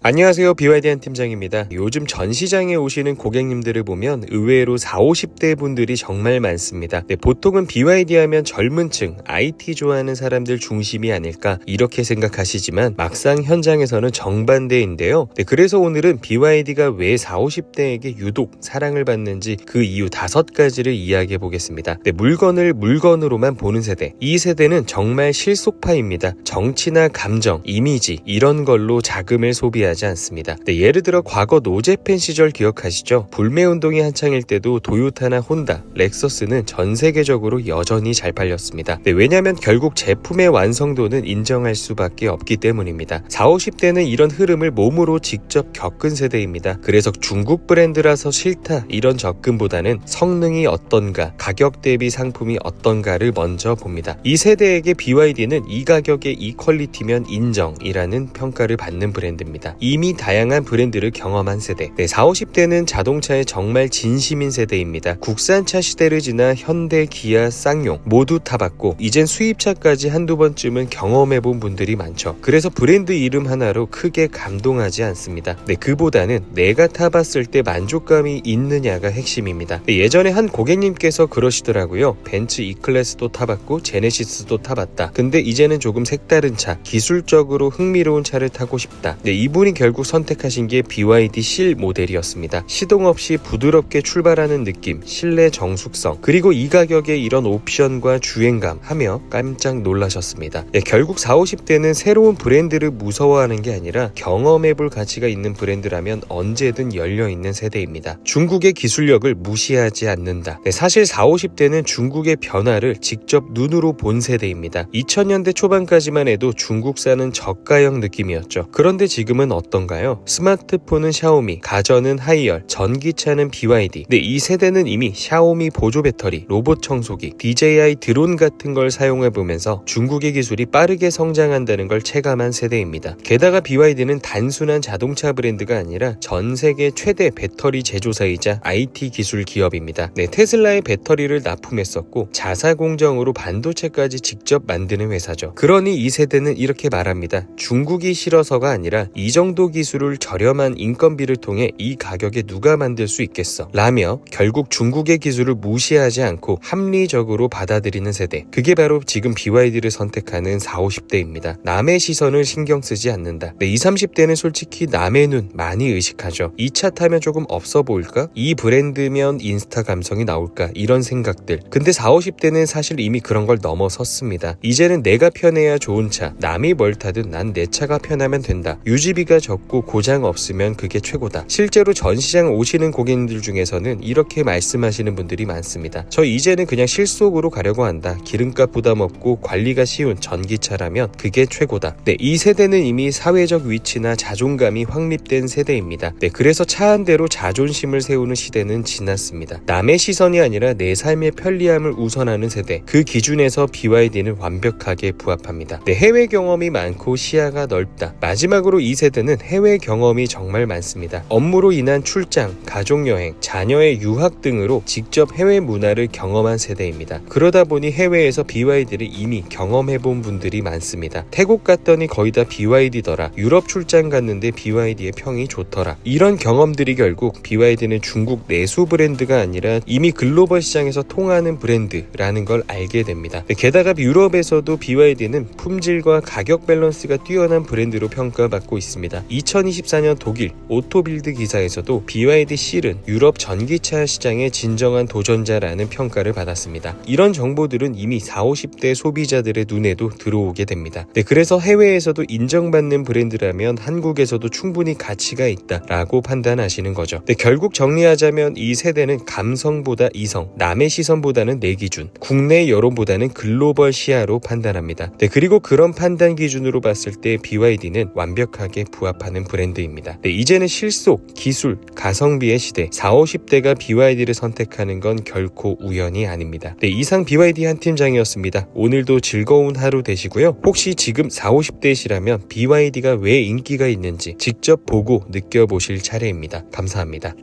안녕하세요. BYD 한 팀장입니다. 요즘 전 시장에 오시는 고객님들을 보면 의외로 40, 50대 분들이 정말 많습니다. 보통은 BYD 하면 젊은 층, IT 좋아하는 사람들 중심이 아닐까 이렇게 생각하시지만 막상 현장에서는 정반대인데요. 그래서 오늘은 BYD가 왜 40, 50대에게 유독 사랑을 받는지 그 이유 5가지를 이야기해 보겠습니다. 물건을 물건으로만 보는 세대. 이 세대는 정말 실속파입니다. 정치나 감정, 이미지 이런 걸로 자금을 소비하지 않습니다. 예를 들어 과거 노재팬 시절 기억하시죠? 불매운동이 한창일 때도 도요타나 혼다, 렉서스는 전 세계적으로 여전히 잘 팔렸습니다. 왜냐하면 결국 제품의 완성도는 인정할 수밖에 없기 때문입니다. 40, 50대는 이런 흐름을 몸으로 직접 겪은 세대입니다. 그래서 중국 브랜드라서 싫다 이런 접근보다는 성능이 어떤가, 가격 대비 상품이 어떤가를 먼저 봅니다. 이 세대에게 BYD는 이 가격에 이 퀄리티면 인정이라는 평가를 받는 브랜드입니다. 이미 다양한 브랜드를 경험한 세대. 40, 50대는 자동차에 정말 진심인 세대입니다. 국산차 시대를 지나 현대, 기아, 쌍용 모두 타봤고 이젠 수입차까지 한두 번쯤은 경험해본 분들이 많죠. 그래서 브랜드 이름 하나로 크게 감동하지 않습니다. 그보다는 내가 타봤을 때 만족감이 있느냐가 핵심입니다. 예전에 한 고객님께서 그러시더라고요. 벤츠 E클래스도 타봤고 제네시스도 타봤다. 근데 이제는 조금 색다른 차, 기술적으로 흥미로운 차를 타고 싶다. 이분이 결국 선택하신 게 BYD 실 모델이었습니다. 시동 없이 부드럽게 출발하는 느낌, 실내 정숙성, 그리고 이 가격에 이런 옵션과 주행감 하며 깜짝 놀라셨습니다. 결국 40, 50대는 새로운 브랜드를 무서워하는 게 아니라 경험해볼 가치가 있는 브랜드라면 언제든 열려있는 세대입니다. 중국의 기술력을 무시하지 않는다. 사실 40, 50대는 중국의 변화를 직접 눈으로 본 세대입니다. 2000년대 초반까지만 해도 중국산은 저가형 느낌이었죠. 그런데 지금은 어떤가요? 스마트폰은 샤오미, 가전은 하이얼, 전기차는 BYD. 이 세대는 이미 샤오미 보조 배터리, 로봇 청소기, DJI 드론 같은 걸 사용해보면서 중국의 기술이 빠르게 성장한다는 걸 체감한 세대입니다. 게다가 BYD는 단순한 자동차 브랜드가 아니라 전 세계 최대 배터리 제조사이자 IT 기술 기업입니다. 테슬라의 배터리를 납품했었고 자사 공정으로 반도체까지 직접 만드는 회사죠. 그러니 이 세대는 이렇게 말합니다. 중국이 싫어서가 아니라 이 정도 기술을 저렴한 인건비를 통해 이 가격에 누가 만들 수 있겠어 라며 결국 중국의 기술을 무시하지 않고 합리적으로 받아들이는 세대. 그게 바로 지금 BYD를 선택하는 40, 50대입니다. 남의 시선을 신경 쓰지 않는다. 20, 30대는 솔직히 남의 눈 많이 의식하죠. 이 차 타면 조금 없어 보일까? 이 브랜드면 인스타 감성이 나올까? 이런 생각들. 근데 40, 50대는 사실 이미 그런 걸 넘어섰습니다. 이제는 내가 편해야 좋은 차, 남이 뭘 타든 난 내 차가 편하면 된다. 유지비가 적고 고장 없으면 그게 최고다. 실제로 전시장 오시는 고객님들 중에서는 이렇게 말씀하시는 분들이 많습니다. 저 이제는 그냥 실속으로 가려고 한다. 기름값 부담 없고 관리가 쉬운 전기차라면 그게 최고다. 이 세대는 이미 사회적 위치나 자존감이 확립된 세대입니다. 그래서 차 한 대로 자존심을 세우는 시대는 지났습니다. 남의 시선이 아니라 내 삶의 편리함을 우선하는 세대. 그 기준에서 BYD는 완벽하게 부합합니다. 해외 경험이 많고 시야가 넓다. 마지막으로 이 세대는 해외 경험이 정말 많습니다. 업무로 인한 출장, 가족여행, 자녀의 유학 등으로 직접 해외 문화를 경험한 세대입니다. 그러다 보니 해외에서 BYD를 이미 경험해본 분들이 많습니다. 태국 갔더니 거의 다 BYD더라. 유럽 출장 갔는데 BYD의 평이 좋더라. 이런 경험들이 결국 BYD는 중국 내수 브랜드가 아니라 이미 글로벌 시장에서 통하는 브랜드라는 걸 알게 됩니다. 게다가 유럽에서도 BYD는 품질과 가격 밸런스가 뛰어난 브랜드로 평가받고 있습니다. 2024년 독일 오토빌드 기사에서도 BYD 실은 유럽 전기차 시장의 진정한 도전자라는 평가를 받았습니다. 이런 정보들은 이미 40, 50대 소비자들의 눈에도 들어오게 됩니다. 그래서 해외에서도 인정받는 브랜드라면 한국에서도 충분히 가치가 있다라고 판단하시는 거죠. 결국 정리하자면 이 세대는 감성보다 이성, 남의 시선보다는 내 기준, 국내 여론보다는 글로벌 시야로 판단합니다. 그리고 그런 판단 기준으로 봤을 때 BYD는 완벽하게 부합하는 브랜드입니다. 이제는 실속, 기술, 가성비의 시대. 40, 50대가 BYD를 선택하는 건 결코 우연이 아닙니다. 이상 BYD 한 팀장이었습니다. 오늘도 즐거운 하루 되시고요. 혹시 지금 40, 50대시라면 BYD가 왜 인기가 있는지 직접 보고 느껴보실 차례입니다. 감사합니다.